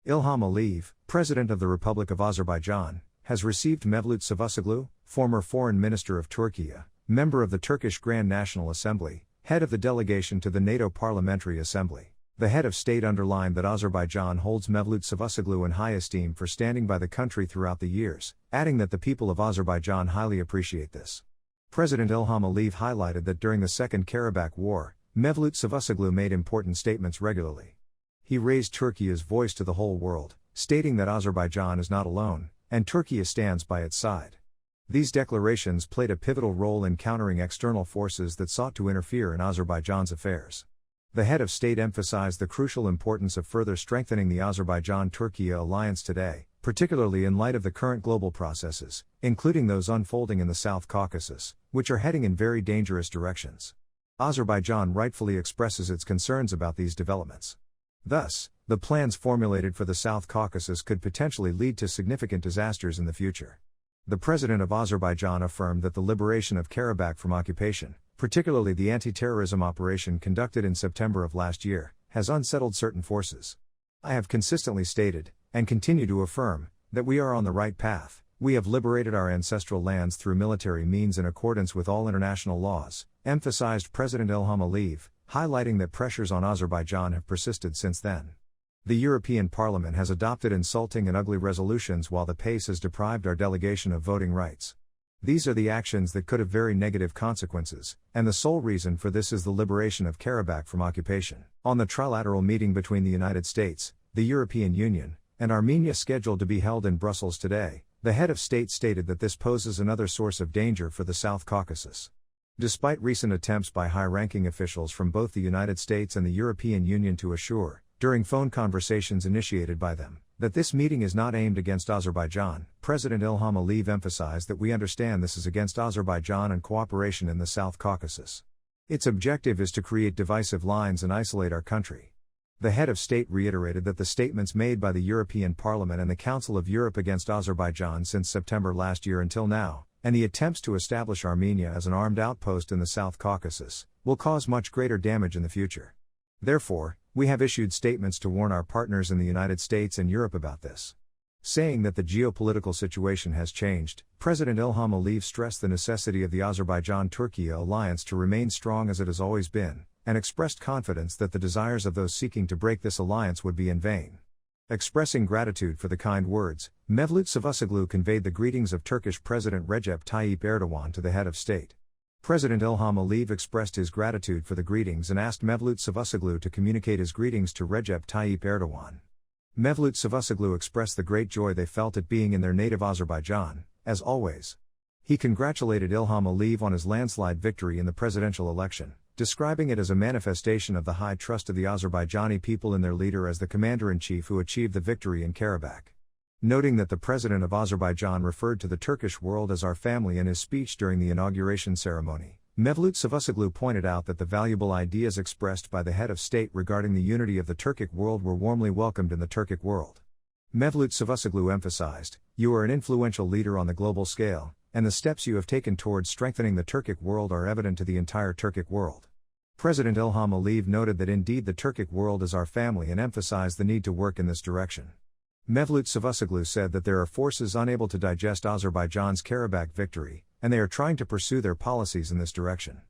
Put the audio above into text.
Ilham Aliyev, President of the Republic of Azerbaijan, has received Mevlüt Çavuşoğlu, former Foreign Minister of Türkiye, member of the Turkish Grand National Assembly, head of the delegation to the NATO Parliamentary Assembly. The head of state underlined that Azerbaijan holds Mevlüt Çavuşoğlu in high esteem for standing by the country throughout the years, adding that the people of Azerbaijan highly appreciate this. President Ilham Aliyev highlighted that during the Second Karabakh War, Mevlüt Çavuşoğlu made important statements regularly. He raised Turkiye's voice to the whole world, stating that Azerbaijan is not alone, and Turkey stands by its side. These declarations played a pivotal role in countering external forces that sought to interfere in Azerbaijan's affairs. The head of state emphasized the crucial importance of further strengthening the Azerbaijan-Turkey alliance today, particularly in light of the current global processes, including those unfolding in the South Caucasus, which are heading in very dangerous directions. Azerbaijan rightfully expresses its concerns about these developments. Thus, the plans formulated for the South Caucasus could potentially lead to significant disasters in the future. The president of Azerbaijan affirmed that the liberation of Karabakh from occupation, particularly the anti-terrorism operation conducted in September of last year, has unsettled certain forces. I have consistently stated, and continue to affirm, that we are on the right path. We have liberated our ancestral lands through military means in accordance with all international laws, emphasized President Ilham Aliyev, highlighting that pressures on Azerbaijan have persisted since then. The European Parliament has adopted insulting and ugly resolutions while the pace has deprived our delegation of voting rights. These are the actions that could have very negative consequences, and the sole reason for this is the liberation of Karabakh from occupation. On the trilateral meeting between the United States, the European Union, and Armenia scheduled to be held in Brussels today, the head of state stated that this poses another source of danger for the South Caucasus. Despite recent attempts by high-ranking officials from both the United States and the European Union to assure, during phone conversations initiated by them, that this meeting is not aimed against Azerbaijan, President Ilham Aliyev emphasized that we understand this is against Azerbaijan and cooperation in the South Caucasus. Its objective is to create divisive lines and isolate our country. The head of state reiterated that the statements made by the European Parliament and the Council of Europe against Azerbaijan since September last year until now, and the attempts to establish Armenia as an armed outpost in the South Caucasus, will cause much greater damage in the future. Therefore, we have issued statements to warn our partners in the United States and Europe about this. Saying that the geopolitical situation has changed, President Ilham Aliyev stressed the necessity of the Azerbaijan-Turkey alliance to remain strong as it has always been, and expressed confidence that the desires of those seeking to break this alliance would be in vain. Expressing gratitude for the kind words, Mevlüt Çavuşoğlu conveyed the greetings of Turkish President Recep Tayyip Erdoğan to the head of state. President Ilham Aliyev expressed his gratitude for the greetings and asked Mevlüt Çavuşoğlu to communicate his greetings to Recep Tayyip Erdoğan. Mevlüt Çavuşoğlu expressed the great joy they felt at being in their native Azerbaijan, as always. He congratulated Ilham Aliyev on his landslide victory in the presidential election, describing it as a manifestation of the high trust of the Azerbaijani people in their leader as the commander-in-chief who achieved the victory in Karabakh. Noting that the president of Azerbaijan referred to the Turkish world as our family in his speech during the inauguration ceremony, Mevlüt Çavuşoğlu pointed out that the valuable ideas expressed by the head of state regarding the unity of the Turkic world were warmly welcomed in the Turkic world. Mevlüt Çavuşoğlu emphasized, "You are an influential leader on the global scale, and the steps you have taken towards strengthening the Turkic world are evident to the entire Turkic world." President Ilham Aliyev noted that indeed the Turkic world is our family and emphasized the need to work in this direction. Mevlüt Çavuşoğlu said that there are forces unable to digest Azerbaijan's Karabakh victory, and they are trying to pursue their policies in this direction.